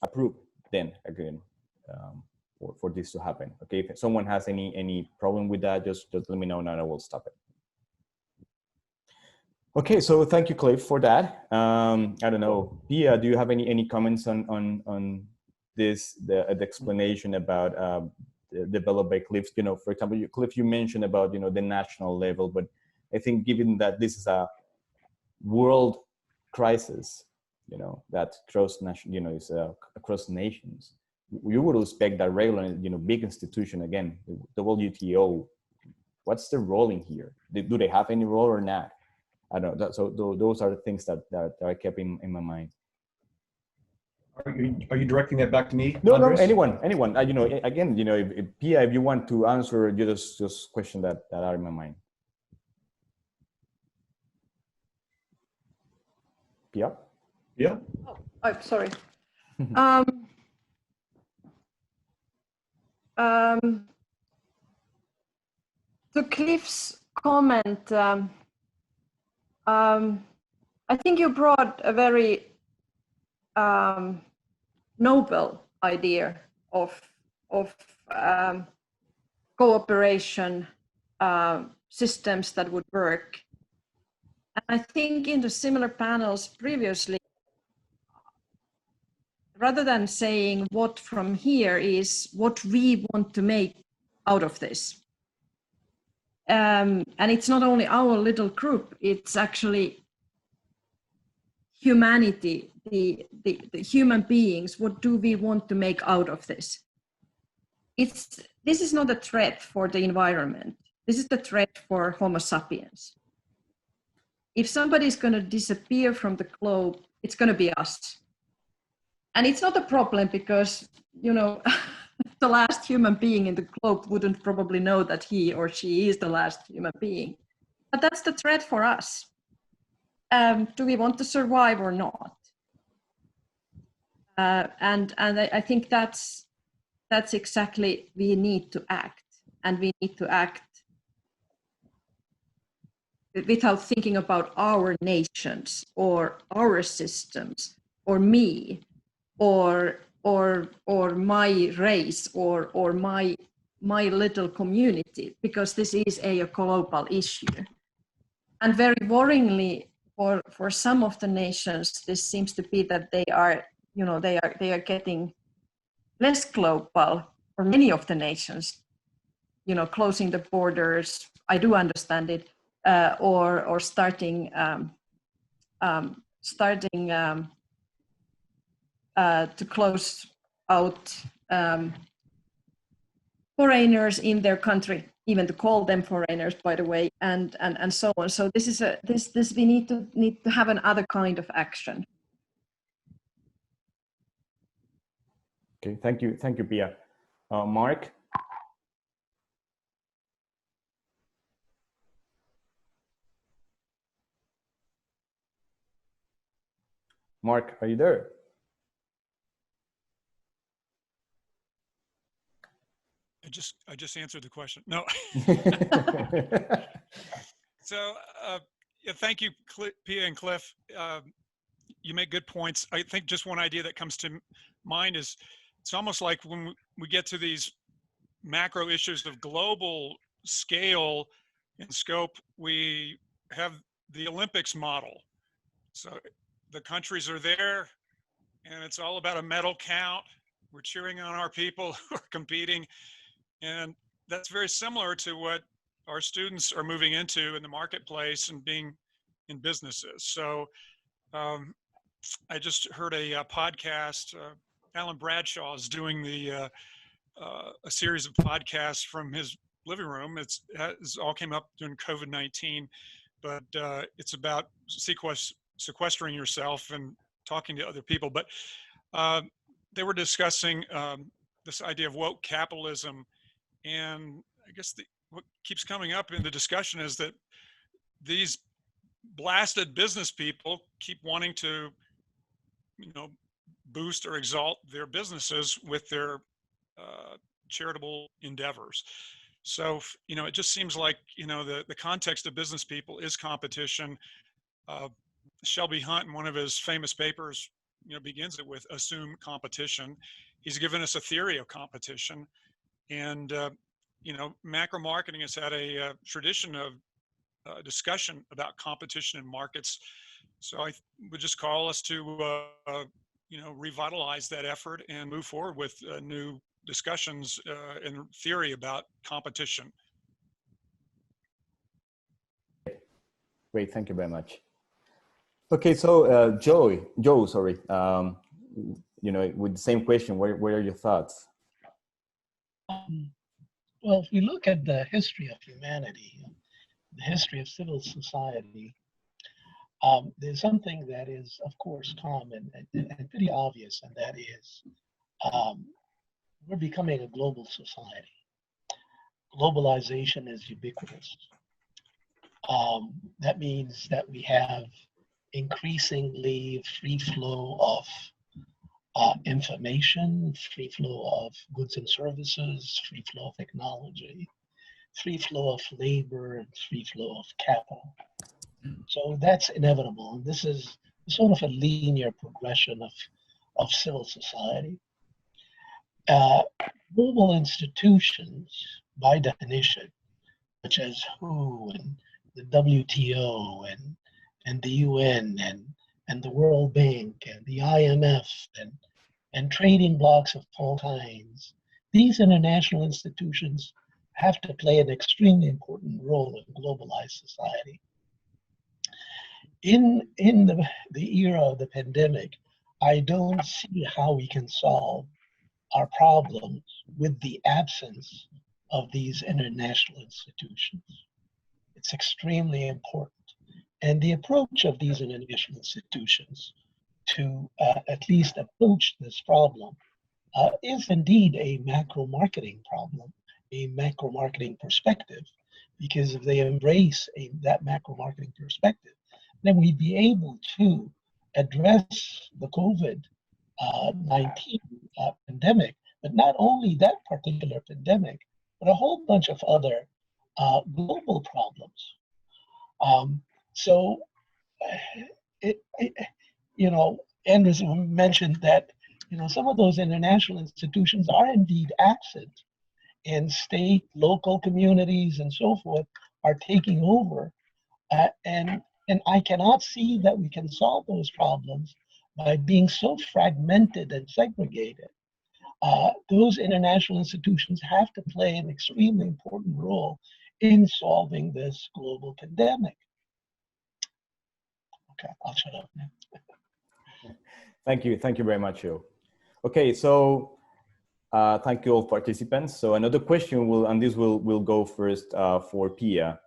approve then again for this to happen. Okay, if someone has any problem with that, just let me know and I will stop it. Okay, so thank you, Cliff, for that. I don't know, Pia, do you have any comments on this, the explanation about developed by Cliff? You know, for example, Cliff, you mentioned about, you know, the national level, but I think given that this is a world crisis, you know, that cross nation, you know, is across nations, you would expect that regular, you know, big institution, again, the WTO, what's the role in here? Do they have any role or not? I don't know. So those are the things that I kept in my mind. Are you directing that back to me? No, Andres? no, anyone. You know, again, you know, if Pia, if you want to answer, you just question that are in my mind. Pia? Yeah. Oh, I'm sorry. To Cliff's comment, I think you brought a very noble idea of cooperation systems that would work. And I think in the similar panels previously, rather than saying what from here is what we want to make out of this. And it's not only our little group, it's actually humanity, the human beings. What do we want to make out of this? This is not a threat for the environment. This is the threat for Homo sapiens. If somebody is going to disappear from the globe, it's going to be us. And it's not a problem because, you know, the last human being in the globe wouldn't probably know that he or she is the last human being. But that's the threat for us. Do we want to survive or not? And I think that's exactly, we need to act, and we need to act without thinking about our nations or our systems or me or my race or my little community, because this is a global issue. And very worryingly, for some of the nations, this seems to be that they are getting less global. For many of the nations, you know, closing the borders, I do understand it, or starting to close out foreigners in their country, even to call them foreigners, by the way, and so on. So this is this we need to have another kind of action. Okay, thank you, Pia. Mark. Mark, are you there? I just answered the question. No. So yeah, thank you, Pia and Cliff. You make good points. I think just one idea that comes to mind is it's almost like when we get to these macro issues of global scale and scope, we have the Olympics model. So the countries are there and it's all about a medal count. We're cheering on our people who are competing. And that's very similar to what our students are moving into in the marketplace and being in businesses. So I just heard a podcast. Alan Bradshaw is doing a series of podcasts from his living room. It's all came up during COVID-19, but it's about sequestering yourself and talking to other people. But they were discussing this idea of woke capitalism. And I guess what keeps coming up in the discussion is that these blasted business people keep wanting to, you know, boost or exalt their businesses with their charitable endeavors. So, you know, it just seems like, you know, the context of business people is competition. Shelby Hunt, in one of his famous papers, begins it with assume competition. He's given us a theory of competition, and macro marketing has had a tradition of discussion about competition in markets. So I would just call us to revitalize that effort and move forward with new discussions and theory about competition. Great, thank you very much. Okay, so Joe, sorry, with the same question, what are your thoughts? Well, if we look at the history of humanity, the history of civil society, there's something that is, of course, common and pretty obvious, and that is we're becoming a global society. Globalization is ubiquitous. That means that we have increasingly free flow of information, free flow of goods and services, free flow of technology, free flow of labor, and free flow of capital. So that's inevitable. And this is sort of a linear progression of civil society. Global institutions, by definition, such as WHO and the WTO and the UN and the World Bank and the IMF and trading blocs of all kinds, these international institutions have to play an extremely important role in globalized society. In the era of the pandemic, I don't see how we can solve our problems with the absence of these international institutions. It's extremely important. And the approach of these international institutions to at least approach this problem is indeed a macro marketing problem, a macro marketing perspective, because if they embrace that macro marketing perspective, then we'd be able to address the COVID-19 pandemic, but not only that particular pandemic, but a whole bunch of other global problems. So, Andrews mentioned that, some of those international institutions are indeed absent, and state, local communities, and so forth are taking over. And I cannot see that we can solve those problems by being so fragmented and segregated. Those international institutions have to play an extremely important role in solving this global pandemic. Okay, I'll shut up now. Thank you very much, Joe. Okay, so thank you all participants. So another question will go first for Pia.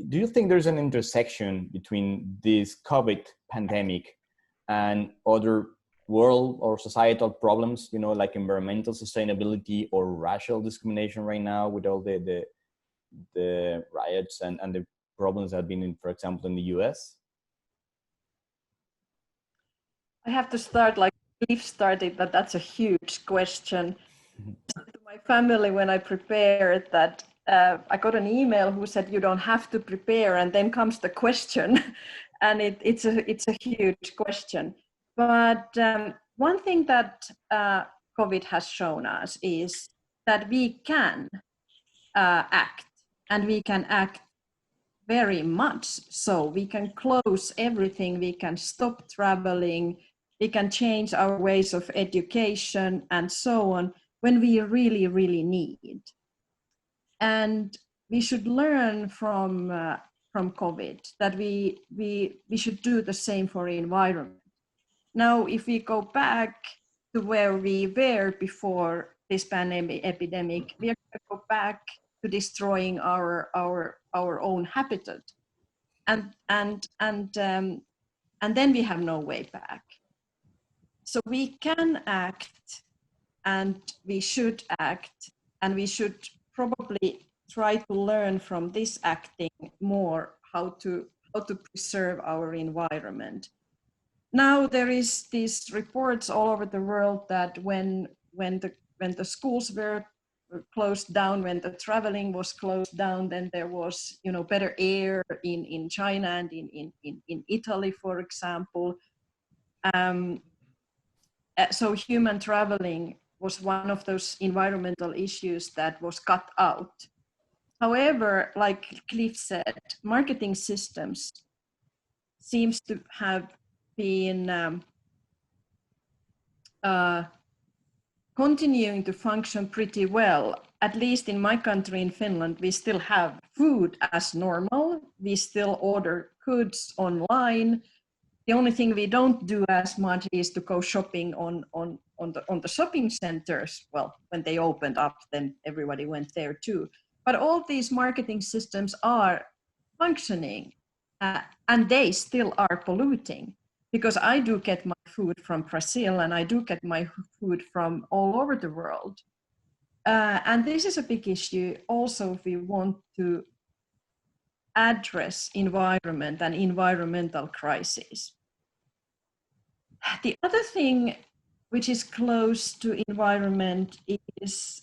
Do you think there's an intersection between this COVID pandemic and other world or societal problems, like environmental sustainability or racial discrimination right now with all the riots and the problems that have been in, for example, in the US? I have to start like Cliff started, but that's a huge question. To my family, when I prepared that, I got an email who said you don't have to prepare, and then comes the question, and it's a huge question. But one thing that COVID has shown us is that we can act, and we can act very much. So we can close everything, we can stop traveling, we can change our ways of education and so on when we really, really need. And we should learn from COVID that we should do the same for the environment. Now, if we go back to where we were before this epidemic, we are going to go back to destroying our own habitat, and then we have no way back. So we can act, and we should act, and we should probably try to learn from this acting more how to preserve our environment. Now there is these reports all over the world that when the schools were closed down, when the traveling was closed down, then there was, better air in China and in Italy, for example. So human traveling was one of those environmental issues that was cut out. However, like Cliff said, marketing systems seems to have been continuing to function pretty well. At least in my country, in Finland, we still have food as normal. We still order goods online. The only thing we don't do as much is to go shopping on the shopping centers. Well, when they opened up, then everybody went there too. But all these marketing systems are functioning, and they still are polluting, because I do get my food from Brazil and I do get my food from all over the world. And this is a big issue also if we want to address environment and environmental crises. The other thing which is close to environment is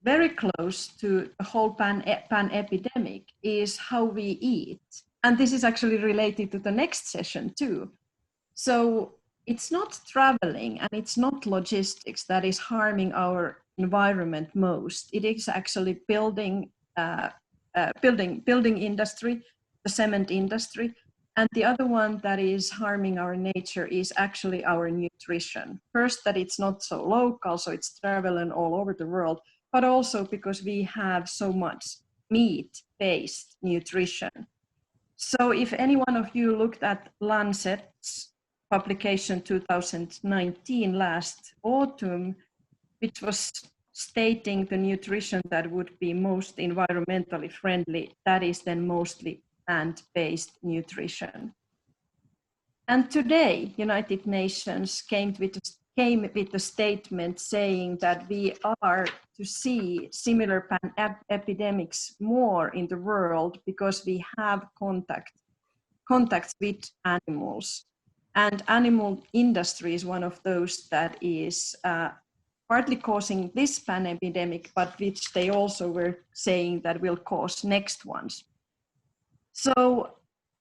very close to the whole pan-epidemic is how we eat. And this is actually related to the next session too. So it's not traveling and it's not logistics that is harming our environment most. It is actually building industry, the cement industry. And the other one that is harming our nature is actually our nutrition. First, that it's not so local, so it's traveling all over the world, but also because we have so much meat-based nutrition. So if any one of you looked at Lancet's publication 2019 last autumn, which was stating the nutrition that would be most environmentally friendly, that is then mostly plant-based nutrition. And today, United Nations came with a statement saying that we are to see similar epidemics more in the world because we have contacts with animals. And animal industry is one of those that is partly causing this pandemic, but which they also were saying that will cause next ones. So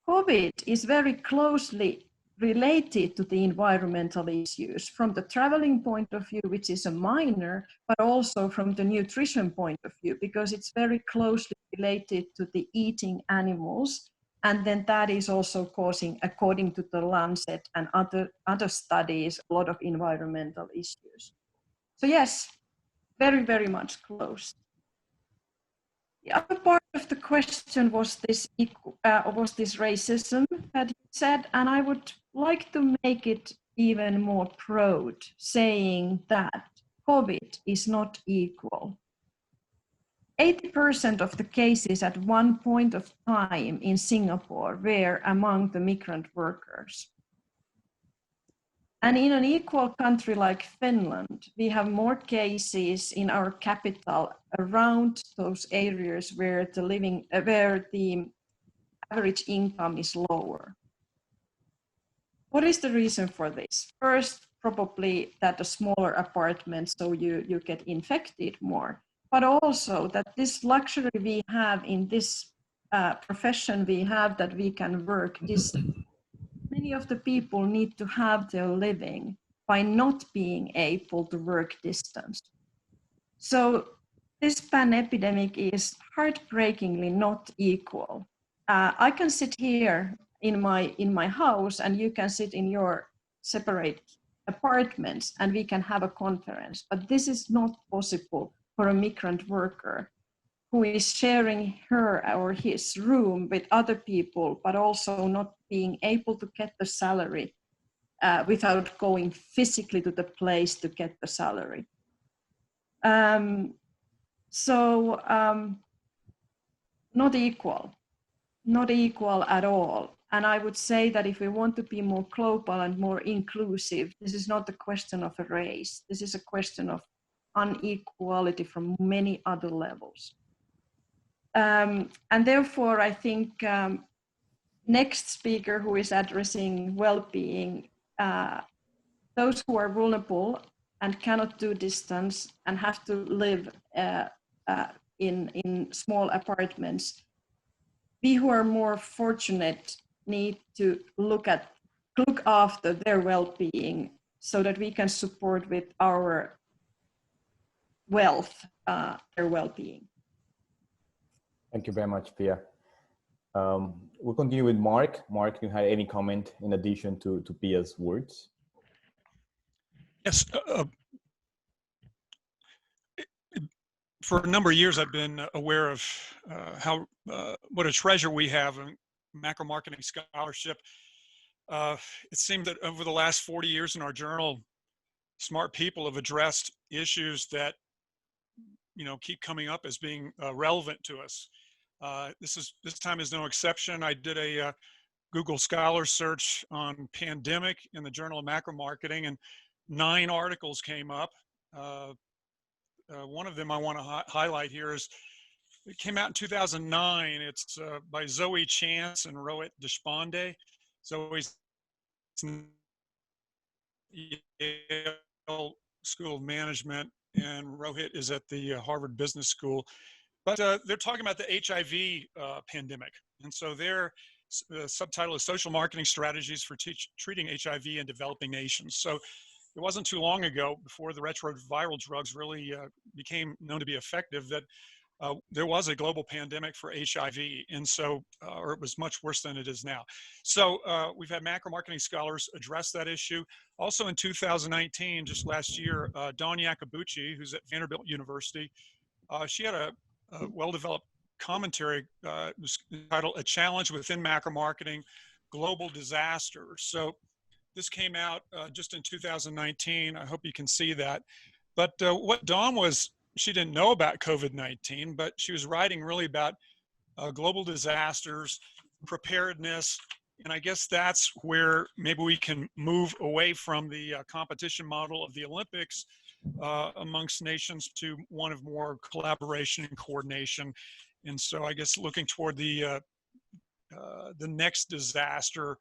COVID is very closely related to the environmental issues from the traveling point of view, which is a minor, but also from the nutrition point of view, because it's very closely related to the eating animals. And then that is also causing, according to the Lancet and other studies, a lot of environmental issues. So yes, very, very much close. The other part of the question was this racism that you said, and I would like to make it even more broad, saying that COVID is not equal. 80% of the cases at one point of time in Singapore were among the migrant workers. And in an equal country like Finland, we have more cases in our capital around those areas where the average income is lower. What is the reason for this? First, probably that a smaller apartment, so you get infected more, but also that this luxury we have in this profession we have, that we can work distance. Many of the people need to have their living by not being able to work distance. So this pandemic is heartbreakingly not equal. I can sit here in my house and you can sit in your separate apartments and we can have a conference, but this is not possible for a migrant worker who is sharing her or his room with other people, but also not being able to get the salary without going physically to the place to get the salary. Not equal at all. And I would say that if we want to be more global and more inclusive, this is not a question of a race. This is a question of inequality from many other levels. And therefore, I think next speaker who is addressing well-being, those who are vulnerable and cannot do distance and have to live in small apartments, we who are more fortunate need to look after their well-being so that we can support with our wealth their well-being. Thank you very much, Pia. We'll continue with Mark. Mark, do you have any comment in addition to Pia's words? Yes. For a number of years, I've been aware of what a treasure we have in macro-marketing scholarship. It seemed that over the last 40 years in our journal, smart people have addressed issues that keep coming up as being relevant to us. This time is no exception. I did a Google Scholar search on pandemic in the Journal of Macro Marketing, and 9 articles came up. One of them I want to highlight here it came out in 2009. It's by Zoe Chance and Rohit Deshpande. Zoe's Yale School of Management, and Rohit is at the Harvard Business School. But they're talking about the HIV pandemic. And so the subtitle is Social Marketing Strategies for Treating HIV in Developing Nations. So it wasn't too long ago, before the retroviral drugs really became known to be effective, that there was a global pandemic for HIV, and so, or it was much worse than it is now. So we've had macro marketing scholars address that issue. Also in 2019, just last year, Dawn Yakabuchi, who's at Vanderbilt University, she had a well-developed commentary was entitled "A Challenge Within Macro Marketing: Global Disasters." So this came out just in 2019. I hope you can see that. But what Dawn was, she didn't know about COVID-19, but she was writing really about global disasters, preparedness, and I guess that's where maybe we can move away from the competition model of the Olympics amongst nations to one of more collaboration and coordination. And so I guess looking toward the next disaster,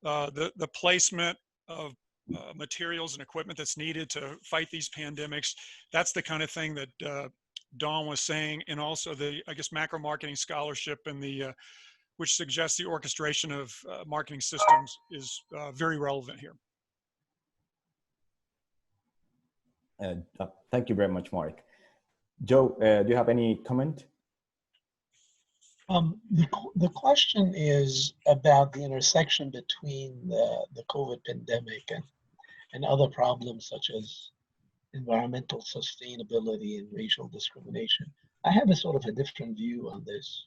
the placement of materials and equipment that's needed to fight these pandemics, that's the kind of thing that Dawn was saying. And also I guess macro marketing scholarship and which suggests the orchestration of marketing systems is very relevant here. Thank you very much, Mark. Joe, do you have any comment? The question is about the intersection between the COVID pandemic and other problems such as environmental sustainability and racial discrimination. I have a sort of a different view on this,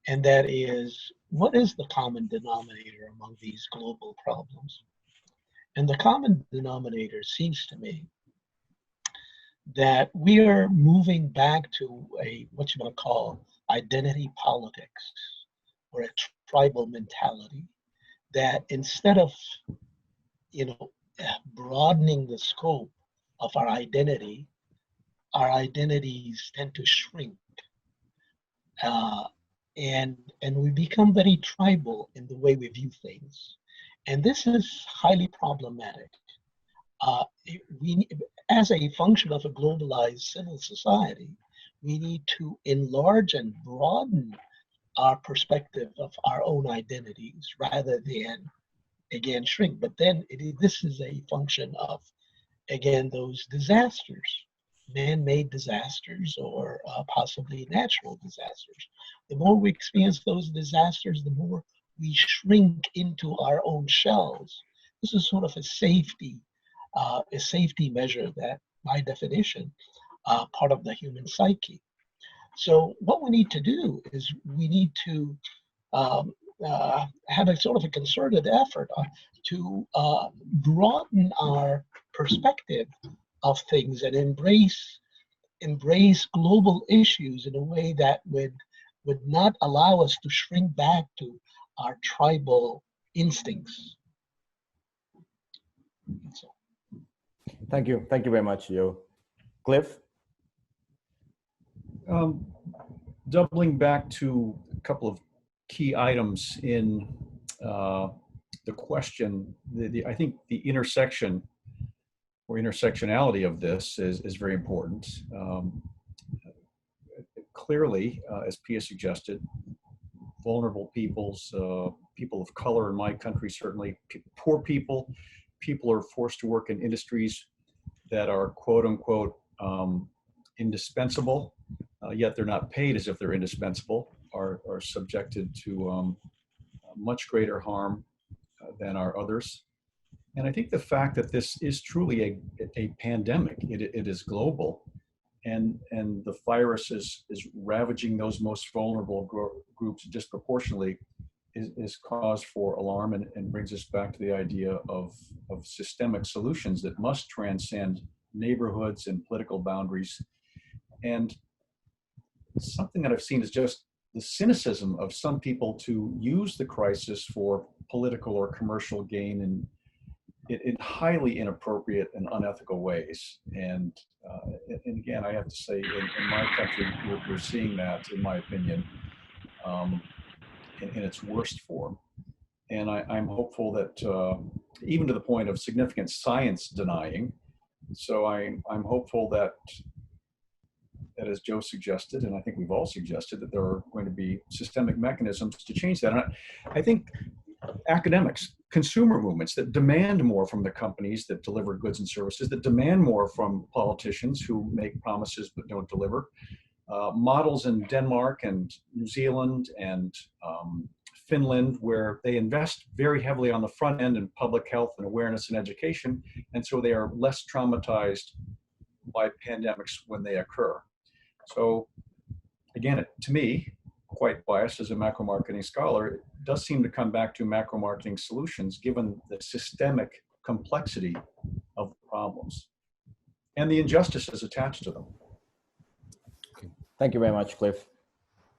and that is, what is the common denominator among these global problems? And the common denominator seems to me that we are moving back to what you want to call identity politics, or a tribal mentality, that instead of broadening the scope of our identities tend to shrink, and we become very tribal in the way we view things, and this is highly problematic. As a function of a globalized civil society, we need to enlarge and broaden our perspective of our own identities rather than, again, shrink. But then this is a function of, again, those disasters, man-made disasters, or possibly natural disasters. The more we experience those disasters, the more we shrink into our own shells. This is sort of a safety measure that, by definition, part of the human psyche. So what we need to do is we need to have a sort of a concerted effort to broaden our perspective of things and embrace global issues in a way that would not allow us to shrink back to our tribal instincts. So. Thank you very much, Joe. Cliff? Doubling back to a couple of key items in the question, I think the intersection or intersectionality of this is very important. Clearly, as Pia suggested, vulnerable peoples, people of color in my country, certainly poor people are forced to work in industries that are quote unquote indispensable, yet they're not paid as if they're indispensable, are subjected to much greater harm than are others. And I think the fact that this is truly a pandemic, it is global, and the virus is ravaging those most vulnerable groups disproportionately is cause for alarm, and brings us back to the idea of systemic solutions that must transcend neighborhoods and political boundaries. And something that I've seen is just the cynicism of some people to use the crisis for political or commercial gain in highly inappropriate and unethical ways. And again, I have to say, in my country, we're seeing that, in my opinion, in its worst form. And I'm hopeful that even to the point of significant science denying. So I'm hopeful that as Joe suggested, and I think we've all suggested, that there are going to be systemic mechanisms to change that. And I think academics, consumer movements that demand more from the companies that deliver goods and services, that demand more from politicians who make promises but don't deliver. Models in Denmark and New Zealand and Finland, where they invest very heavily on the front end in public health and awareness and education, and so they are less traumatized by pandemics when they occur. So again, to me, quite biased as a macro marketing scholar, it does seem to come back to macro marketing solutions given the systemic complexity of the problems and the injustices attached to them. Thank you very much, Cliff.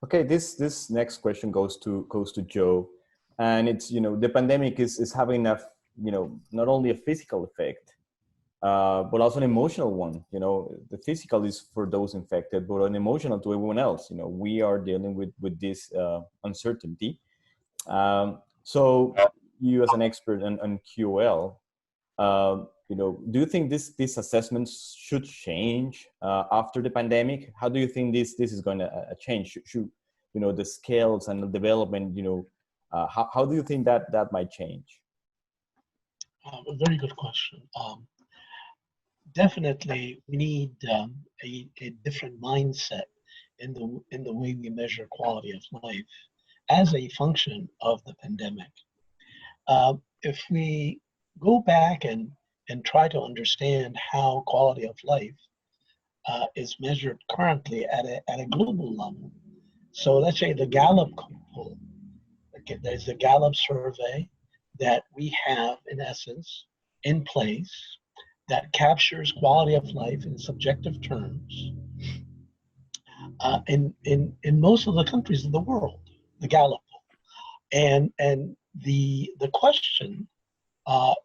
Okay, this next question goes to Joe, and it's, the pandemic is having not only a physical effect, but also an emotional one. The physical is for those infected, but an emotional to everyone else. We are dealing with this uncertainty. So you, as an expert on QOL, do you think these assessments should change after the pandemic? How do you think this is going to change? Should the scales and the development? How do you think that might change? A very good question. Definitely, we need a different mindset in the way we measure quality of life as a function of the pandemic. If we go back and try to understand how quality of life is measured currently at a global level, so let's say the Gallup poll. Okay, there's the Gallup survey that we have, in essence, in place, that captures quality of life in subjective terms in most of the countries of the world, the Gallup poll. And the question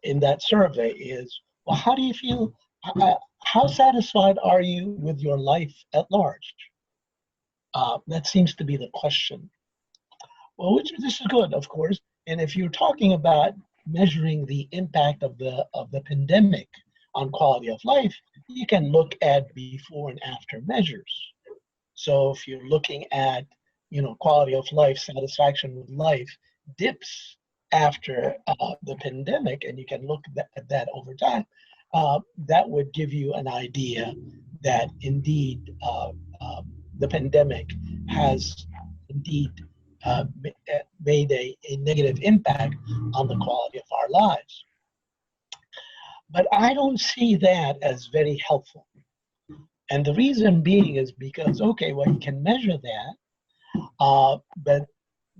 in that survey is, well, how do you feel? How satisfied are you with your life at large? That seems to be the question. Well, this is good, of course. And if you're talking about measuring the impact of the pandemic on quality of life, you can look at before and after measures. So if you're looking at, quality of life, satisfaction with life dips after the pandemic, and you can look at that over time, that would give you an idea that indeed the pandemic has indeed made a negative impact on the quality of our lives. But I don't see that as very helpful. And the reason being is because, okay, well, you can measure that, but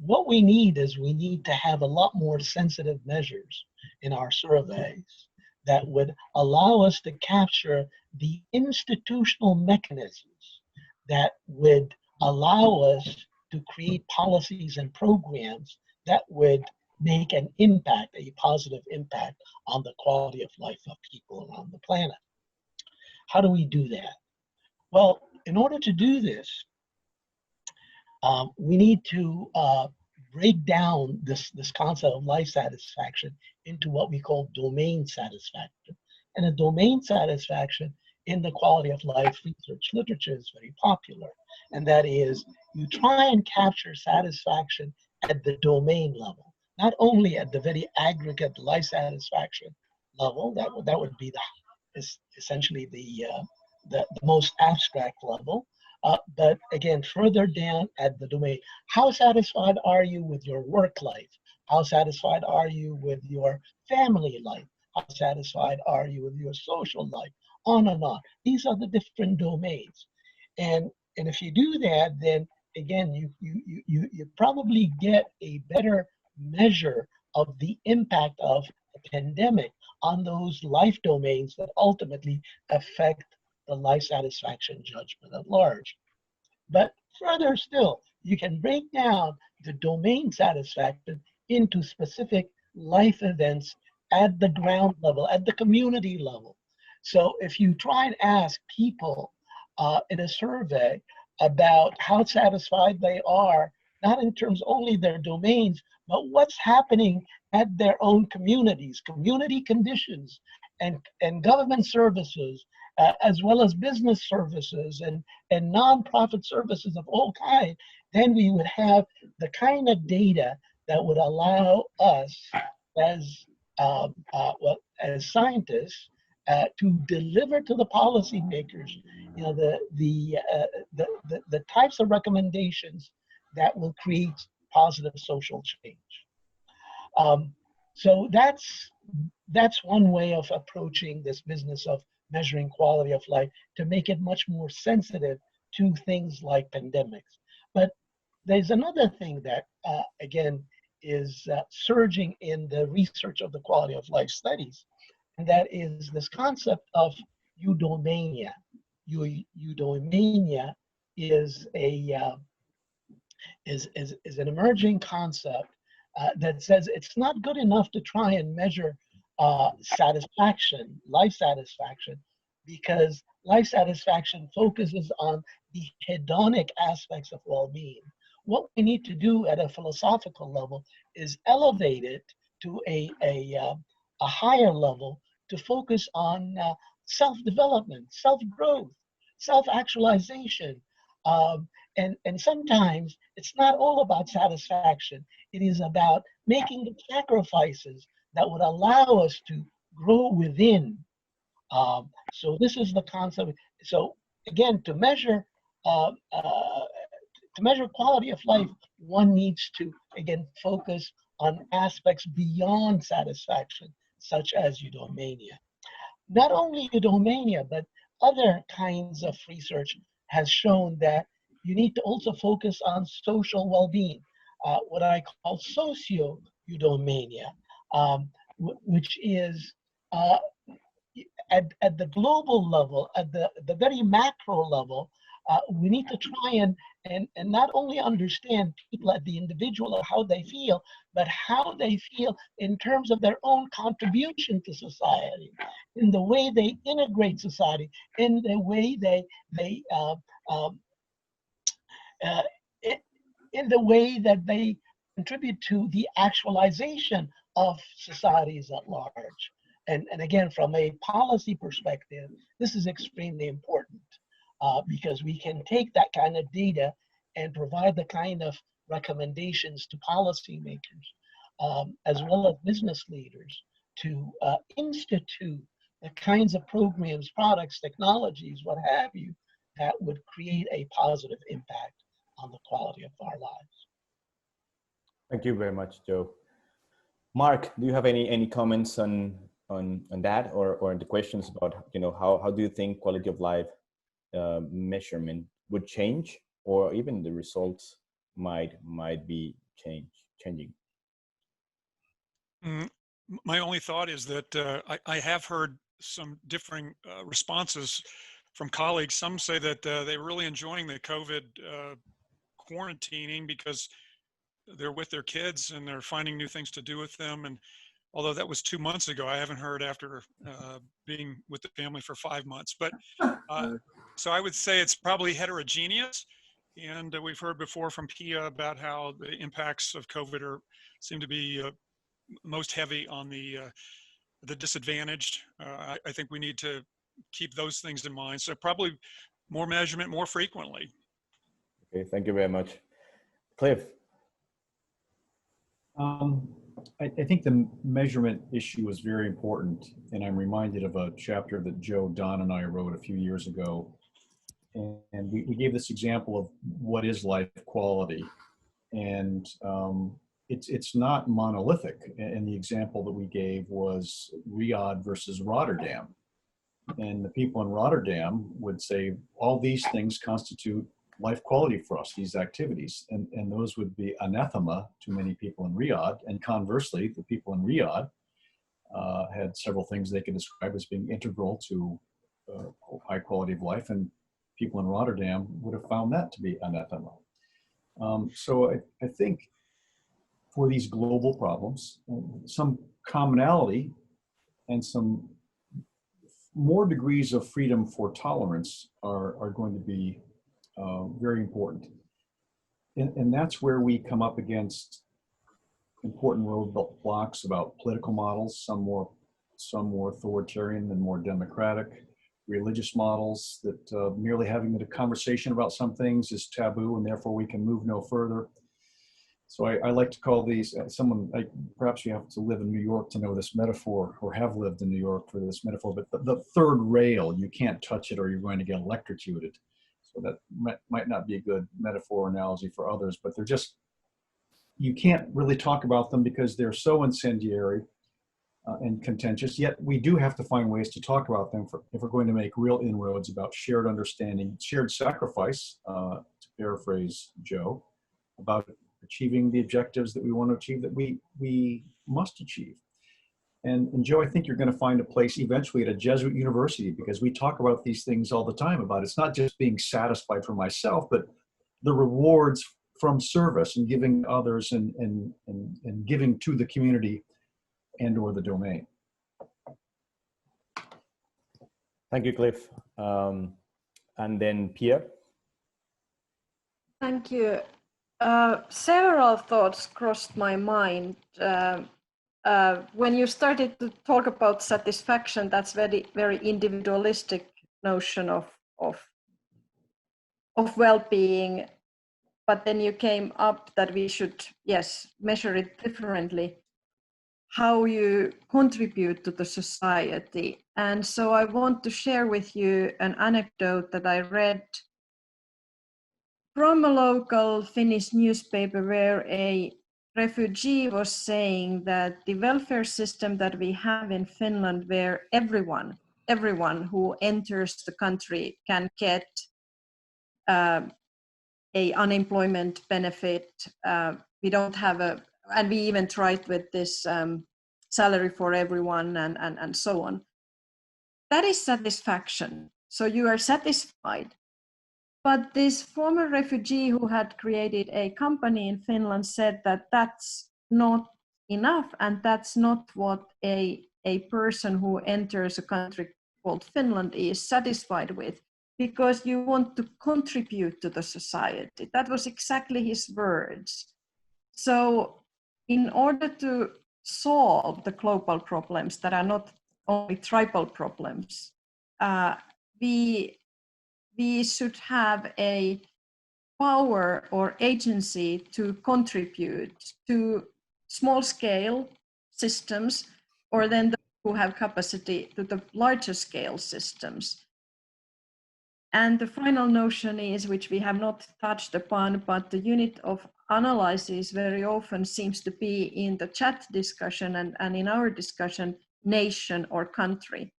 what we need to have a lot more sensitive measures in our surveys that would allow us to capture the institutional mechanisms that would allow us to create policies and programs that would make an impact, a positive impact on the quality of life of people around the planet. How do we do that? Well, in order to do this, we need to break down this concept of life satisfaction into what we call domain satisfaction And a domain satisfaction in the quality of life research literature is very popular. And that is, you try and capture satisfaction at the domain level, not only at the very aggregate life satisfaction level, that would be essentially the most abstract level, but again, further down at the domain. How satisfied are you with your work life? How satisfied are you with your family life? How satisfied are you with your social life? On and on. These are the different domains. And if you do that, then again, you probably get a better measure of the impact of the pandemic on those life domains that ultimately affect the life satisfaction judgment at large. But further still, you can break down the domain satisfaction into specific life events at the ground level, at the community level. So if you try and ask people in a survey about how satisfied they are, not in terms only their domains, but what's happening at their own communities, community conditions, and government services, as well as business services and nonprofit services of all kinds, then we would have the kind of data that would allow us as as scientists to deliver to the policymakers, you know, the types of recommendations that will create positive social change. So that's one way of approaching this business of measuring quality of life, to make it much more sensitive to things like pandemics. But there's another thing that, again, is surging in the research of the quality of life studies, and that is this concept of eudaimonia. Eudaimonia is an emerging concept that says it's not good enough to try and measure satisfaction, life satisfaction, because life satisfaction focuses on the hedonic aspects of well-being. What we need to do at a philosophical level is elevate it to a higher level to focus on self-development, self-growth, self-actualization. And sometimes it's not all about satisfaction. It is about making the sacrifices that would allow us to grow within. So this is the concept. So again, to measure quality of life, one needs to, again, focus on aspects beyond satisfaction, such as eudaimonia. Not only eudaimonia, but other kinds of research has shown that you need to also focus on social well-being, what I call socio-eudaimonia, which is at the global level, at the very macro level. We need to try and not only understand people at the individual or how they feel, but how they feel in terms of their own contribution to society, in the way they integrate society, in the way in the way that they contribute to the actualization of societies at large. And again, from a policy perspective, this is extremely important because we can take that kind of data and provide the kind of recommendations to policymakers as well as business leaders to institute the kinds of programs, products, technologies, what have you, that would create a positive impact on the quality of our lives. Thank you very much, Joe. Mark, do you have any comments on that, or the questions about, you know, how do you think quality of life measurement would change, or even the results might be changing? My only thought is that I have heard some differing responses from colleagues. Some say that they're really enjoying the COVID quarantining because they're with their kids and they're finding new things to do with them. And although that was 2 months ago, I haven't heard after being with the family for 5 months. But so I would say it's probably heterogeneous. And we've heard before from Pia about how the impacts of COVID seem to be most heavy on the the disadvantaged. I think we need to keep those things in mind. So probably more measurement more frequently. Okay, thank you very much. Cliff. I think the measurement issue is very important, and I'm reminded of a chapter that Joe, Don, and I wrote a few years ago. And we gave this example of what is life quality. And it's not monolithic. And the example that we gave was Riyadh versus Rotterdam. And the people in Rotterdam would say, all these things constitute life quality for us, these activities. And those would be anathema to many people in Riyadh. And conversely, the people in Riyadh had several things they could describe as being integral to high quality of life. And people in Rotterdam would have found that to be anathema. So I think for these global problems, some commonality and some more degrees of freedom for tolerance are going to be very important. And that's where we come up against important roadblocks about political models, some more authoritarian and more democratic, religious models that merely having a conversation about some things is taboo and therefore we can move no further. So I like to call these, perhaps you have to live in New York to know this metaphor, or have lived in New York for this metaphor, but the third rail, you can't touch it or you're going to get electrocuted. So that might not be a good metaphor or analogy for others, but they're just, you can't really talk about them because they're so incendiary and contentious, yet we do have to find ways to talk about them if we're going to make real inroads about shared understanding, shared sacrifice, to paraphrase Joe, about achieving the objectives that we want to achieve, that we must achieve. And Joe, I think you're going to find a place eventually at a Jesuit university, because we talk about these things all the time about it's not just being satisfied for myself, but the rewards from service and giving others and giving to the community and or the domain. Thank you, Cliff. And then Pierre. Thank you. Several thoughts crossed my mind. When you started to talk about satisfaction, that's very, very individualistic notion of well-being. But then you came up that we should, yes, measure it differently, how you contribute to the society. And so I want to share with you an anecdote that I read from a local Finnish newspaper, where a refugee was saying that the welfare system that we have in Finland, where everyone who enters the country can get a unemployment benefit. We don't have and we even tried with this salary for everyone and so on. That is satisfaction. So you are satisfied. But this former refugee who had created a company in Finland said that that's not enough, and that's not what a person who enters a country called Finland is satisfied with, because you want to contribute to the society. That was exactly his words. So in order to solve the global problems that are not only tribal problems, we should have a power or agency to contribute to small scale systems, or then those who have capacity to the larger scale systems. And the final notion is, which we have not touched upon, but the unit of analysis very often seems to be in the chat discussion and in our discussion, nation or country.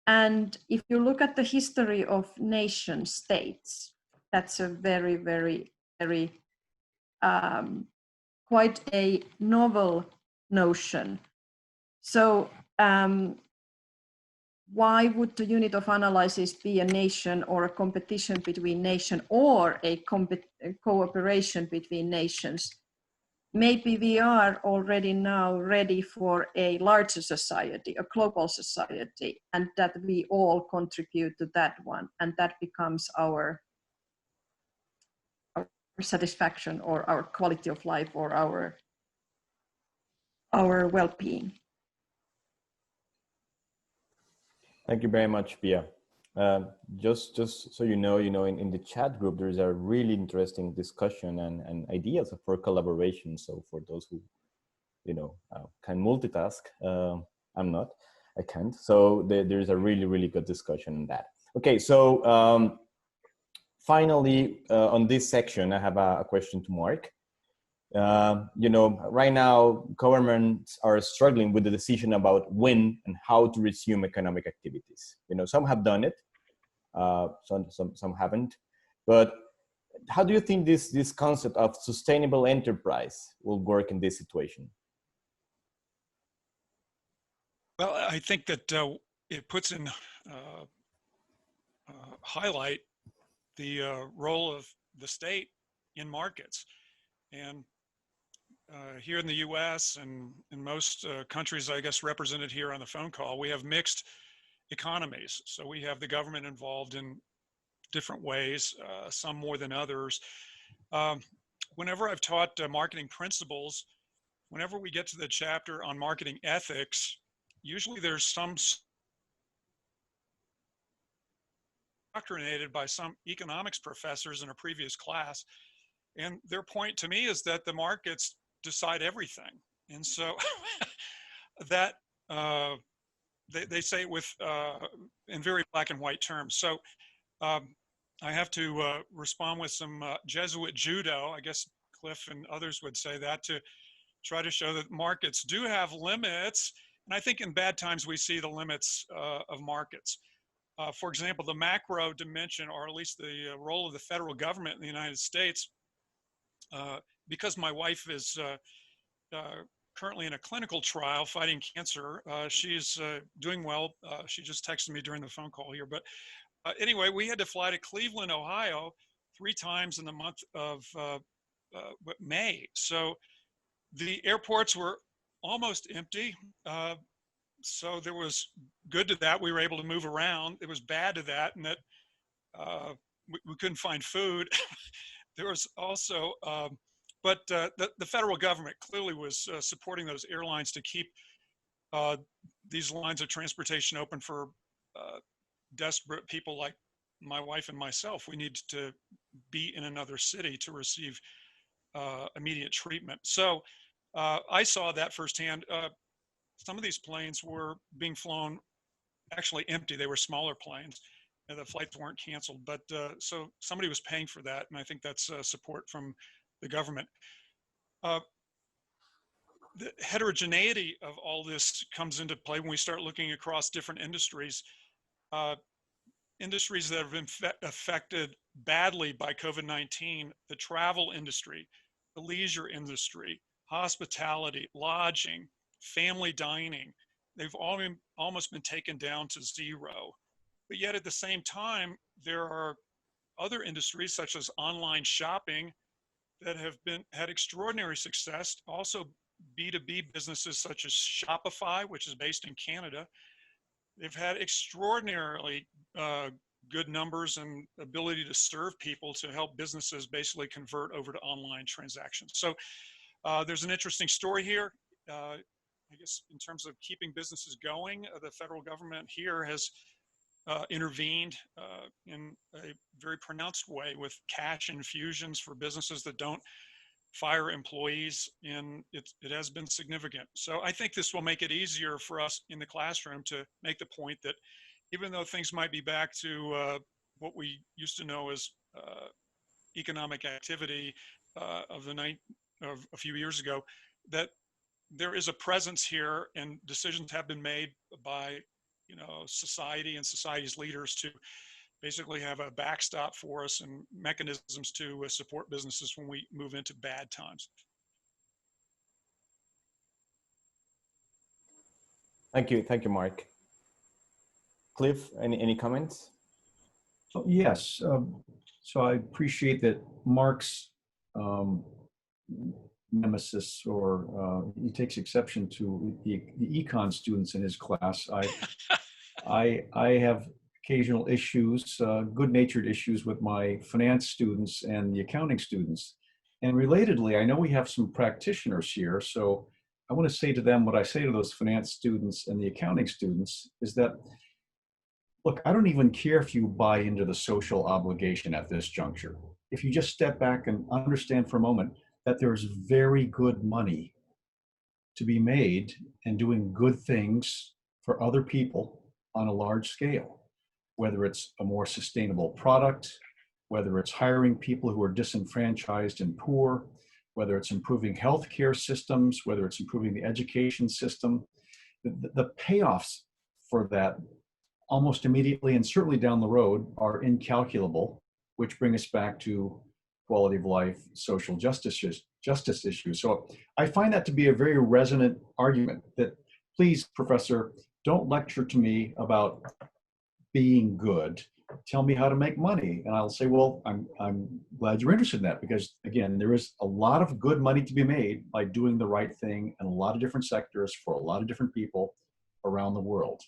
And if you look at the history of nation states, that's a very, very, very quite a novel notion. So why would the unit of analysis be a nation or a competition between nations or a cooperation between nations? Maybe we are already now ready for a larger society, a global society, and that we all contribute to that one, and that becomes our satisfaction or our quality of life or our well-being. Thank you very much, Pia. Just so you know, in the chat group, there's a really interesting discussion and ideas for collaboration. So for those who, can multitask, I'm not, I can't. So there's a really good discussion on that. Okay, so finally, on this section, I have a question to Mark. Right now, governments are struggling with the decision about when and how to resume economic activities. Some have done it, some haven't. But how do you think this concept of sustainable enterprise will work in this situation? Well, I think that it puts in highlight the role of the state in markets. And here in the US and in most countries, I guess, represented here on the phone call, we have mixed economies. So we have the government involved in different ways, some more than others. Whenever I've taught marketing principles, whenever we get to the chapter on marketing ethics, usually there's some indoctrinated by some economics professors in a previous class. And their point to me is that the markets decide everything. And so that they say it with in very black and white terms. So I have to respond with some Jesuit judo, I guess Cliff and others would say that, to try to show that markets do have limits. And I think in bad times we see the limits of markets. For example, the macro dimension, or at least the role of the federal government in the United States, because my wife is currently in a clinical trial fighting cancer. She's doing well. She just texted me during the phone call here. But anyway, we had to fly to Cleveland, Ohio 3 times in the month of May. So the airports were almost empty. So there was good to that. We were able to move around. It was bad to that, and that we couldn't find food. There was also, but the federal government clearly was supporting those airlines to keep these lines of transportation open for desperate people like my wife and myself. We need to be in another city to receive immediate treatment. So I saw that firsthand. Some of these planes were being flown actually empty. They were smaller planes, and the flights weren't canceled. But so somebody was paying for that, and I think that's support from the government. The heterogeneity of all this comes into play when we start looking across different industries. Industries that have been affected badly by COVID-19, the travel industry, the leisure industry, hospitality, lodging, family dining, they've all almost been taken down to zero. But yet at the same time, there are other industries such as online shopping that have had extraordinary success. Also B2B businesses such as Shopify, which is based in Canada. They've had extraordinarily good numbers and ability to serve people, to help businesses basically convert over to online transactions. So there's an interesting story here. I guess in terms of keeping businesses going, the federal government here has intervened in a very pronounced way with cash infusions for businesses that don't fire employees, and it has been significant. So I think this will make it easier for us in the classroom to make the point that even though things might be back to what we used to know as economic activity of a few years ago, that there is a presence here, and decisions have been made by society and society's leaders to basically have a backstop for us and mechanisms to support businesses when we move into bad times. Thank you, Mark. Cliff, any comments? So, yes, so I appreciate that Mark's nemesis, or he takes exception to the econ students in his class. I have occasional issues, good-natured issues with my finance students and the accounting students. And relatedly, I know we have some practitioners here, so I want to say to them what I say to those finance students and the accounting students is that Look, I don't even care if you buy into the social obligation at this juncture. If you just step back and understand for a moment that there's very good money to be made and doing good things for other people on a large scale, whether it's a more sustainable product, whether it's hiring people who are disenfranchised and poor, whether it's improving healthcare systems, whether it's improving the education system. The payoffs for that almost immediately and certainly down the road are incalculable, which bring us back to quality of life, social justice issues. So I find that to be a very resonant argument that, please, Professor, don't lecture to me about being good. Tell me how to make money. And I'll say, well, I'm glad you're interested in that, because again, there is a lot of good money to be made by doing the right thing in a lot of different sectors for a lot of different people around the world.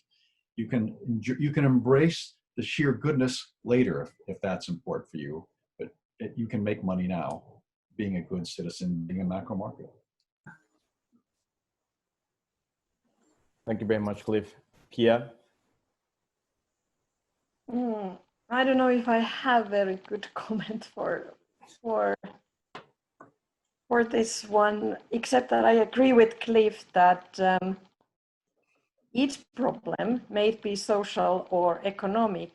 You can embrace the sheer goodness later if that's important for you, but you can make money now being a good citizen, being a macro market. Thank you very much, Cliff. Pia? I don't know if I have very good comment for this one, except that I agree with Cliff that each problem, may it be social or economic,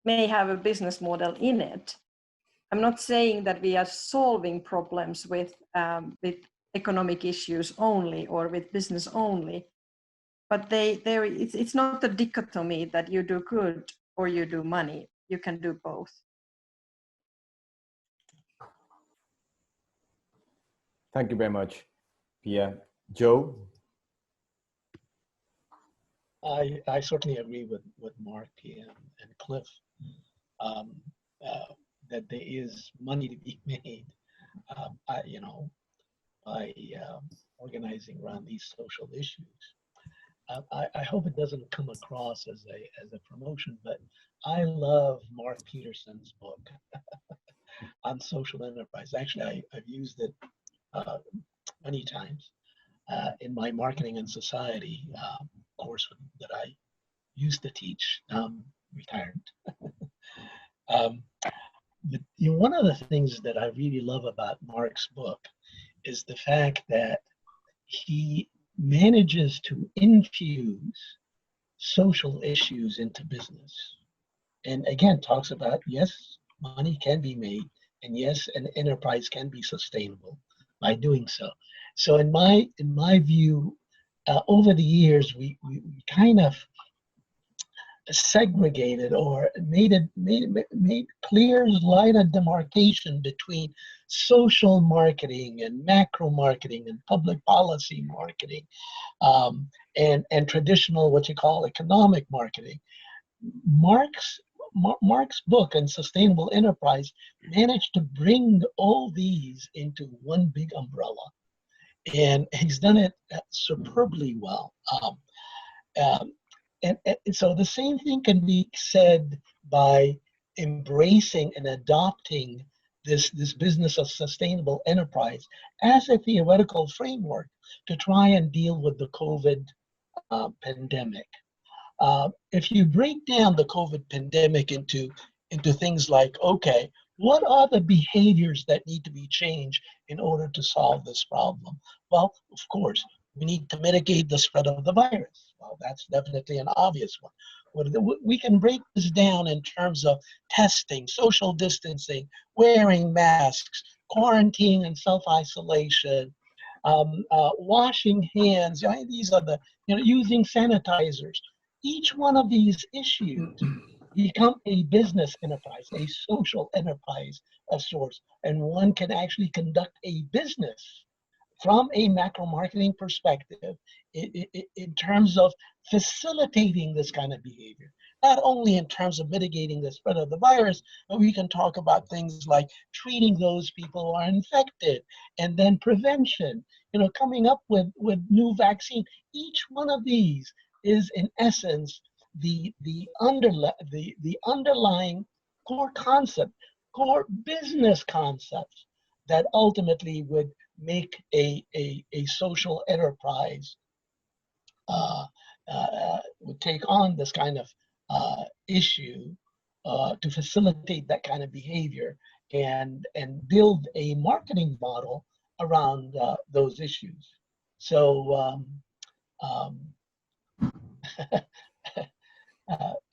may have a business model in it. I'm not saying that we are solving problems with economic issues only or with business only, but it's not a dichotomy that you do good or you do money. You can do both. Thank you very much, Pia. Joe? I certainly agree with Mark and Cliff that there is money to be made by organizing around these social issues. I hope it doesn't come across as a promotion, but I love Mark Peterson's book on social enterprise. Actually, I've used it many times in my marketing and society course that I used to teach, retired. But one of the things that I really love about Mark's book is the fact that he manages to infuse social issues into business. And again, talks about, yes, money can be made, and yes, an enterprise can be sustainable by doing so. So in my view, over the years, we kind of segregated or made clear line of demarcation between social marketing and macro marketing and public policy marketing and traditional what you call economic marketing. Mark's book on sustainable enterprise managed to bring all these into one big umbrella, and he's done it superbly well. And so the same thing can be said by embracing and adopting this business of sustainable enterprise as a theoretical framework to try and deal with the COVID pandemic. If you break down the COVID pandemic into things like, okay, what are the behaviors that need to be changed in order to solve this problem? Well, of course, we need to mitigate the spread of the virus. Well, that's definitely an obvious one. We can break this down in terms of testing, social distancing, wearing masks, quarantine and self-isolation, washing hands. These are using sanitizers. Each one of these issues become a business enterprise, a social enterprise of sorts, and one can actually conduct a business from a macro marketing perspective in terms of facilitating this kind of behavior. Not only in terms of mitigating the spread of the virus, but we can talk about things like treating those people who are infected, and then prevention, coming up with new vaccine. Each one of these is in essence the underlying core concept, core business concepts that ultimately would make a social enterprise would take on this kind of issue to facilitate that kind of behavior and build a marketing model around those issues. So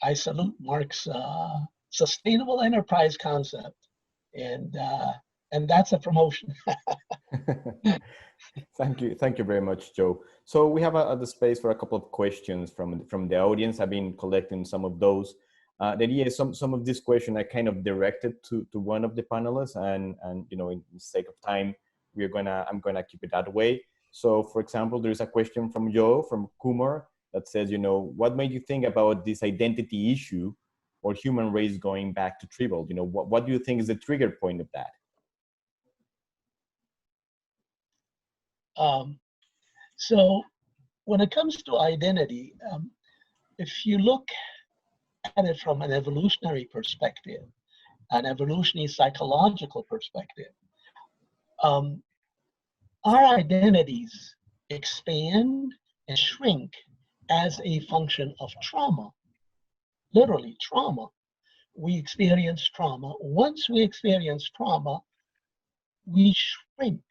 I salute Mark's sustainable enterprise concept, and that's a promotion. Thank you very much, Joe. So we have the space for a couple of questions from the audience. I've been collecting some of those. The idea is some of these questions are kind of directed to one of the panelists, and you know, in the sake of time, I'm gonna keep it that way. So, for example, there's a question from Joe from Kumar that says, you know, what made you think about this identity issue or human race going back to tribal? You know, what do you think is the trigger point of that? So when it comes to identity, if you look at it from an evolutionary perspective, an evolutionary psychological perspective, our identities expand and shrink as a function of trauma, literally trauma. We experience trauma. Once we experience trauma, we shrink.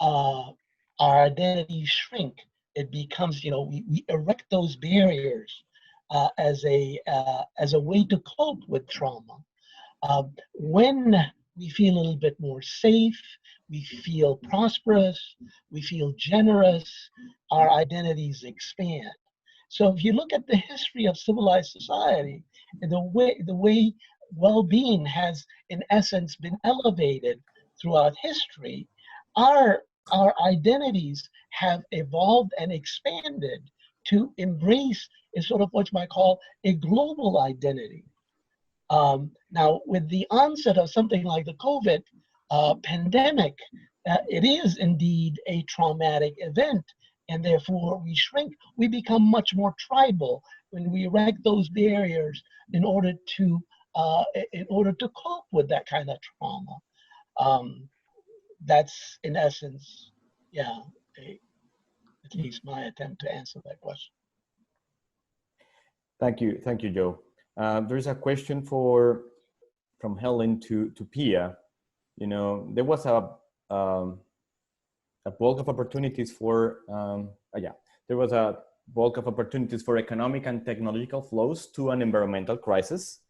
Our identities shrink. It becomes, you know, we erect those barriers as a way to cope with trauma. When we feel a little bit more safe, we feel prosperous, we feel generous, our identities expand. So if you look at the history of civilized society, the way well-being has, in essence, been elevated throughout history, our identities have evolved and expanded to embrace a sort of what you might call a global identity. Now, with the onset of something like the COVID pandemic, it is indeed a traumatic event, and therefore we shrink. We become much more tribal when we erect those barriers in order to cope with that kind of trauma. That's in essence, yeah, at least my attempt to answer that question. Thank you, Joe. There's a question from Helen to Pia. You know, there was a bulk of opportunities for there was a bulk of opportunities for economic and technological flows to an environmental crisis,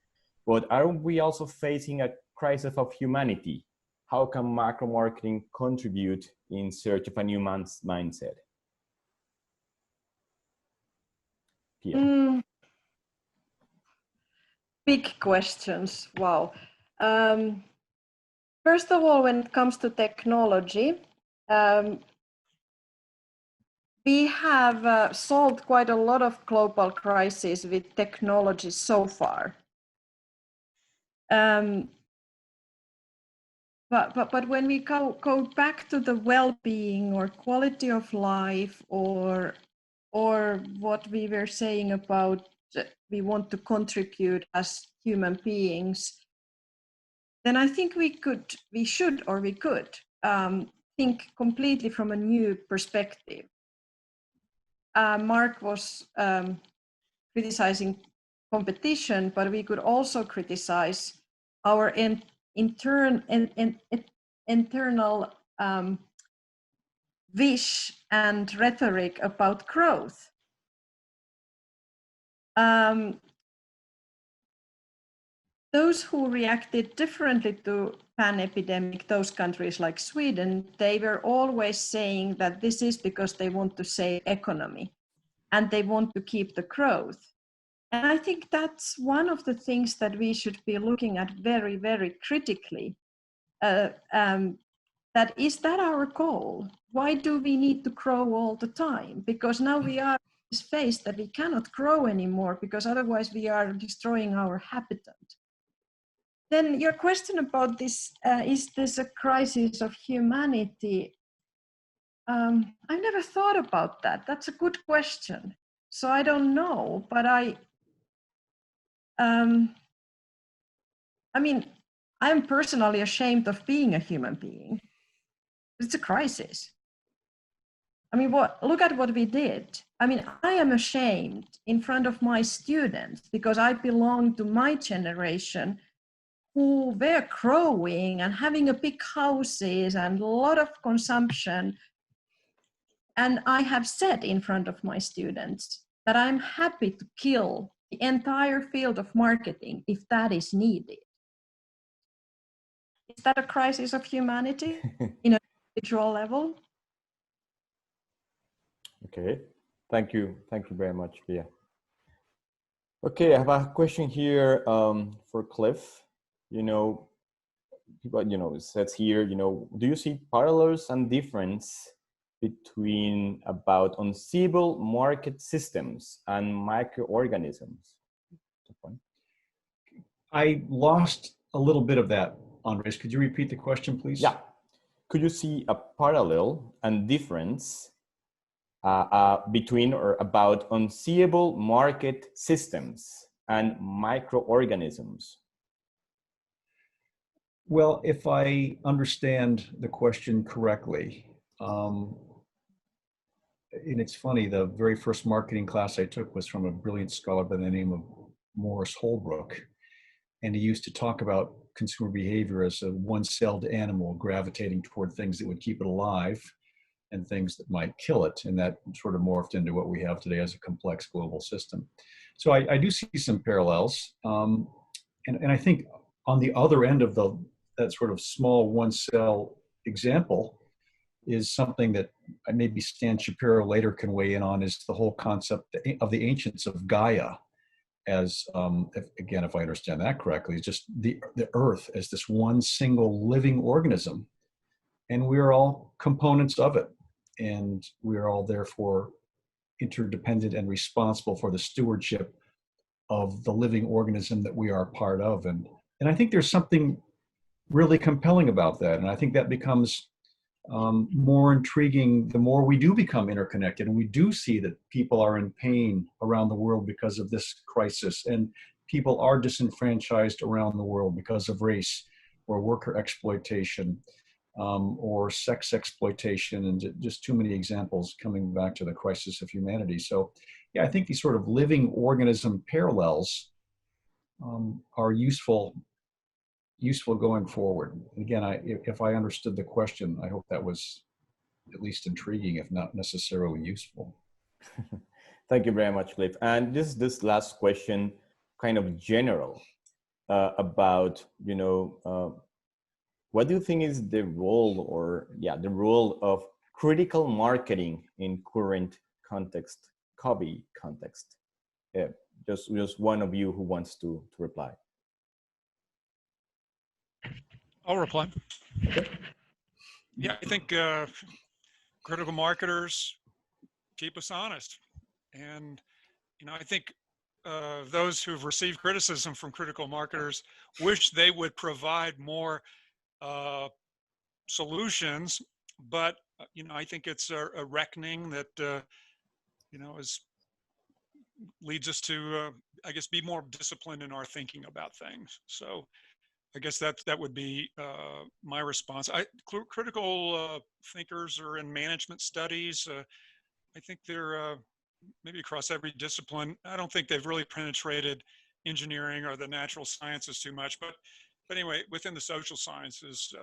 but aren't we also facing a crisis of humanity? How can macro marketing contribute in search of a new mindset? Pia. Big questions. Wow. First of all, when it comes to technology, we have solved quite a lot of global crises with technology so far. But when we go back to the well-being or quality of life, or what we were saying about we want to contribute as human beings, then I think we could think completely from a new perspective. Mark was criticizing competition, but we could also criticize our internal wish and rhetoric about growth. Those who reacted differently to pan-epidemic, those countries like Sweden, they were always saying that this is because they want to save economy and they want to keep the growth. And I think that's one of the things that we should be looking at very, very critically. That is that our goal? Why do we need to grow all the time? Because now we are in this phase that we cannot grow anymore, because otherwise we are destroying our habitat. Then your question about this, is this a crisis of humanity? I've never thought about that. That's a good question. So I don't know, but I mean, I'm personally ashamed of being a human being. It's a crisis. I mean, look at what we did. I mean, I am ashamed in front of my students because I belong to my generation who were growing and having a big houses and a lot of consumption. And I have said in front of my students that I'm happy to kill the entire field of marketing if that is needed. Is that a crisis of humanity in an individual level? Okay, thank you very much, Pia. Okay, I have a question here for Cliff. It says here, do you see parallels and difference between about unseeable market systems and microorganisms? I lost a little bit of that, Andres. Could you repeat the question, please? Yeah. Could you see a parallel and difference between or about unseeable market systems and microorganisms? Well, if I understand the question correctly, and it's funny, the very first marketing class I took was from a brilliant scholar by the name of Morris Holbrook. And he used to talk about consumer behavior as a one-celled animal gravitating toward things that would keep it alive and things that might kill it. And that sort of morphed into what we have today as a complex global system. So I do see some parallels. And I think on the other end of that sort of small one-cell example is something that maybe Stan Shapiro later can weigh in on, is the whole concept of the ancients of Gaia as, if I understand that correctly, just the earth as this one single living organism. And we're all components of it. And we're all therefore interdependent and responsible for the stewardship of the living organism that we are part of. And I think there's something really compelling about that. And I think that becomes more intriguing the more we do become interconnected, and we do see that people are in pain around the world because of this crisis, and people are disenfranchised around the world because of race or worker exploitation or sex exploitation, and just too many examples coming back to the crisis of humanity. So yeah, I think these sort of living organism parallels are useful going forward. Again, if I understood the question, I hope that was at least intriguing, if not necessarily useful. Thank you very much, Cliff. And this last question, kind of general, about what do you think is the role of critical marketing in current context, COVID context? Just one of you who wants to reply. I'll reply. Okay. Yeah, I think critical marketers keep us honest. And, I think those who've received criticism from critical marketers wish they would provide more solutions. But, I think it's a reckoning that, leads us to, I guess, be more disciplined in our thinking about things. So I guess that would be my response. Critical thinkers are in management studies. I think they're maybe across every discipline. I don't think they've really penetrated engineering or the natural sciences too much. But anyway, within the social sciences,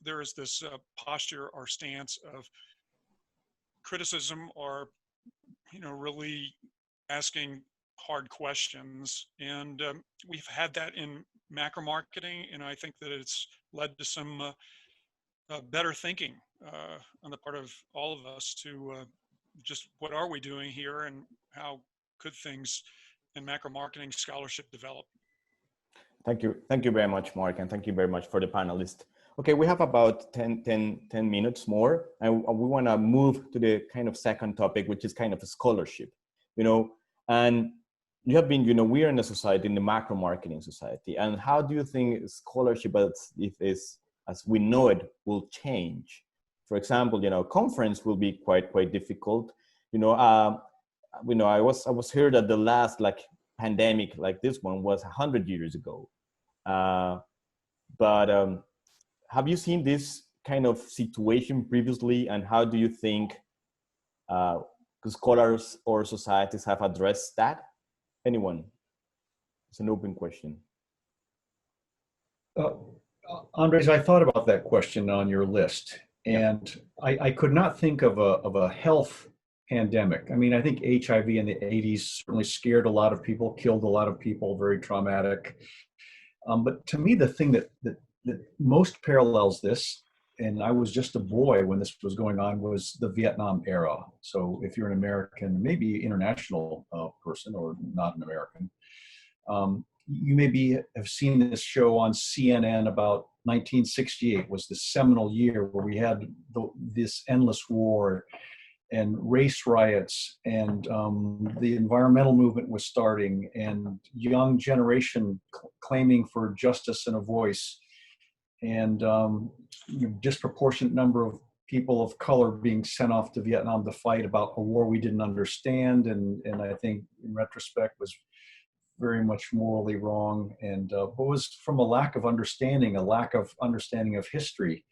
there is this posture or stance of criticism, or really asking hard questions. And we've had that in macro marketing, and I think that it's led to some better thinking on the part of all of us to just what are we doing here, and how could things in macro marketing scholarship develop. Thank you very much, Mark, and thank you very much for the panelists. Okay, we have about 10 minutes more, and we want to move to the kind of second topic, which is kind of a scholarship, and you have been, we are in a society, in the macro marketing society, and how do you think scholarship, as we know it, will change? For example, conference will be quite difficult. I was heard that the last pandemic like this one was 100 years ago. But have you seen this kind of situation previously, and how do you think scholars or societies have addressed that? Anyone? It's an open question. Andres, I thought about that question on your list, and I could not think of a health pandemic. I mean, I think HIV in the 80s certainly scared a lot of people, killed a lot of people, very traumatic. But to me, the thing that most parallels this, and I was just a boy when this was going on, was the Vietnam era. So if you're an American, maybe international person or not an American, you maybe have seen this show on CNN about 1968 was the seminal year where we had this endless war and race riots, and the environmental movement was starting, and young generation claiming for justice and a voice, and disproportionate number of people of color being sent off to Vietnam to fight about a war we didn't understand, and I think in retrospect was very much morally wrong, and but was from a lack of understanding of history.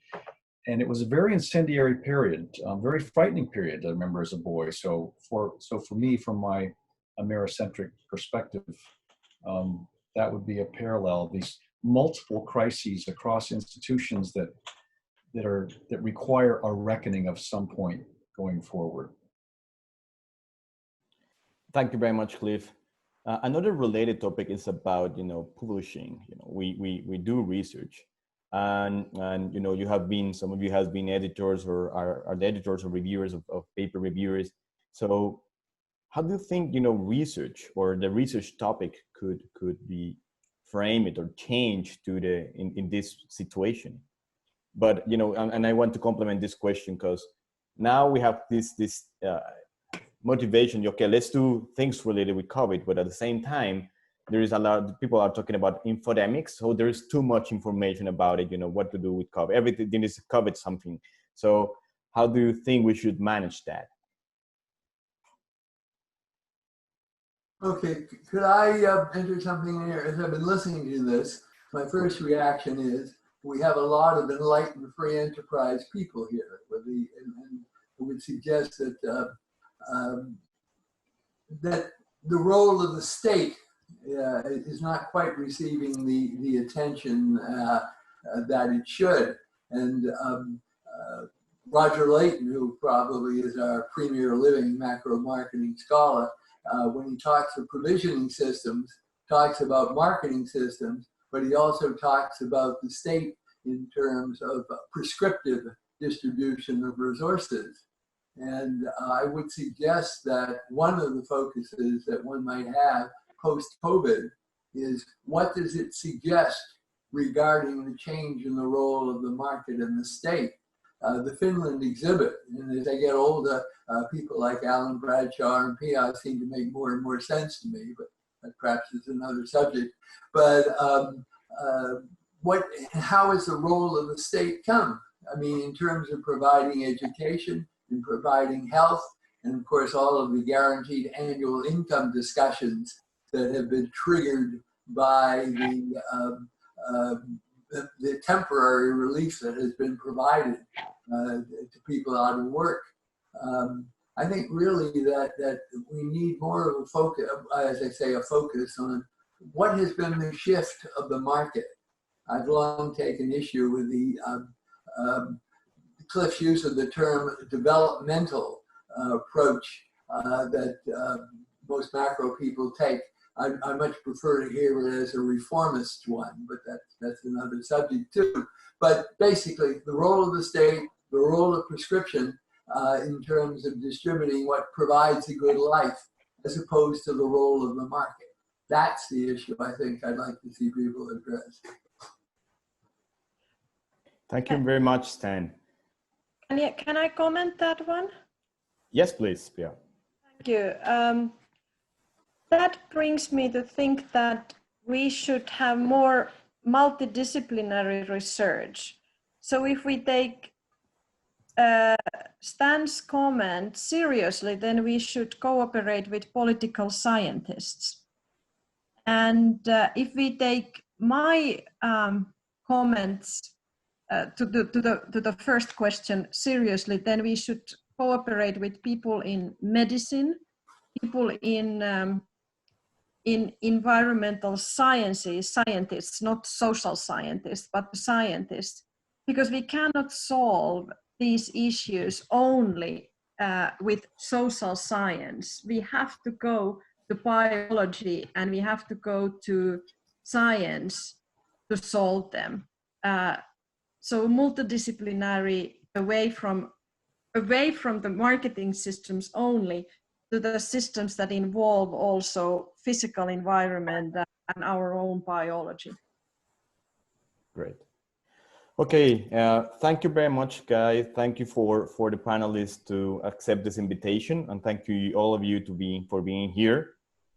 And it was a very incendiary period, very frightening period, I remember as a boy. So for me, from my Americentric perspective, that would be a parallel. These multiple crises across institutions that require a reckoning of some point going forward. Thank you very much, Cliff. Another related topic is about publishing. We do research. And you have been, some of you have been editors or are the editors or reviewers of paper reviewers. So how do you think research or the research topic could be framed or changed to in this situation? But and I want to complement this question because now we have this motivation. Okay, let's do things related with COVID, but at the same time, there is a lot of people are talking about infodemics. So there is too much information about it, what to do with COVID. Everything is COVID something. So how do you think we should manage that? Okay, could I enter something here? As I've been listening to this, my first reaction is we have a lot of enlightened free enterprise people here. And I would suggest that that the role of the state is not quite receiving the attention that it should. And Roger Layton, who probably is our premier living macro marketing scholar, when he talks of provisioning systems, talks about marketing systems, but he also talks about the state in terms of prescriptive distribution of resources. And I would suggest that one of the focuses that one might have post-COVID is what does it suggest regarding the change in the role of the market and the state? The Finland exhibit, and as I get older, people like Alan Bradshaw and Pia seem to make more and more sense to me, but that perhaps is another subject. But how has the role of the state come? I mean, in terms of providing education, in providing health, and of course all of the guaranteed annual income discussions that have been triggered by the temporary relief that has been provided to people out of work. I think really that we need more of a focus, as I say, a focus on what has been the shift of the market. I've long taken issue with the Cliff's use of the term developmental approach that most macro people take. I much prefer to hear it as a reformist one, but that's another subject too. But basically, the role of the state, the role of prescription in terms of distributing what provides a good life, as opposed to the role of the market. That's the issue I think I'd like to see people address. Thank you very much, Stan. Can I comment that one? Yes, please, Pia. Thank you. That brings me to think that we should have more multidisciplinary research. So if we take Stan's comment seriously, then we should cooperate with political scientists. And if we take my comments to the first question seriously, then we should cooperate with people in medicine, people in environmental sciences, scientists, not social scientists, but scientists, because we cannot solve these issues only with social science. We have to go to biology and we have to go to science to solve them. So multidisciplinary, away from the marketing systems only, to the systems that involve also physical environment and our own biology. Great. Okay, thank you very much, guys. Thank you for the panelists to accept this invitation, and thank you all of you for being here.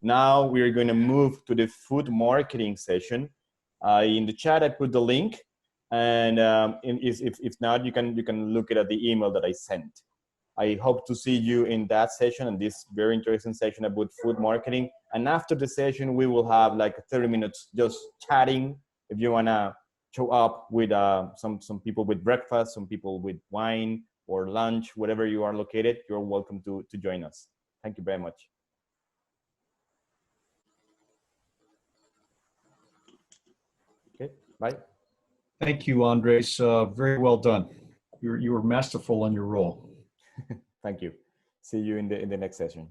Now we are going to move to the food marketing session. In the chat, I put the link, and if not, you can look it at the email that I sent. I hope to see you in that session, and this very interesting session about food marketing. And after the session, we will have like 30 minutes just chatting. If you wanna show up with some people with breakfast, some people with wine or lunch, wherever you are located, you're welcome to join us. Thank you very much. Okay, bye. Thank you, Andres. Very well done. You were masterful in your role. Thank you. See you in the next session.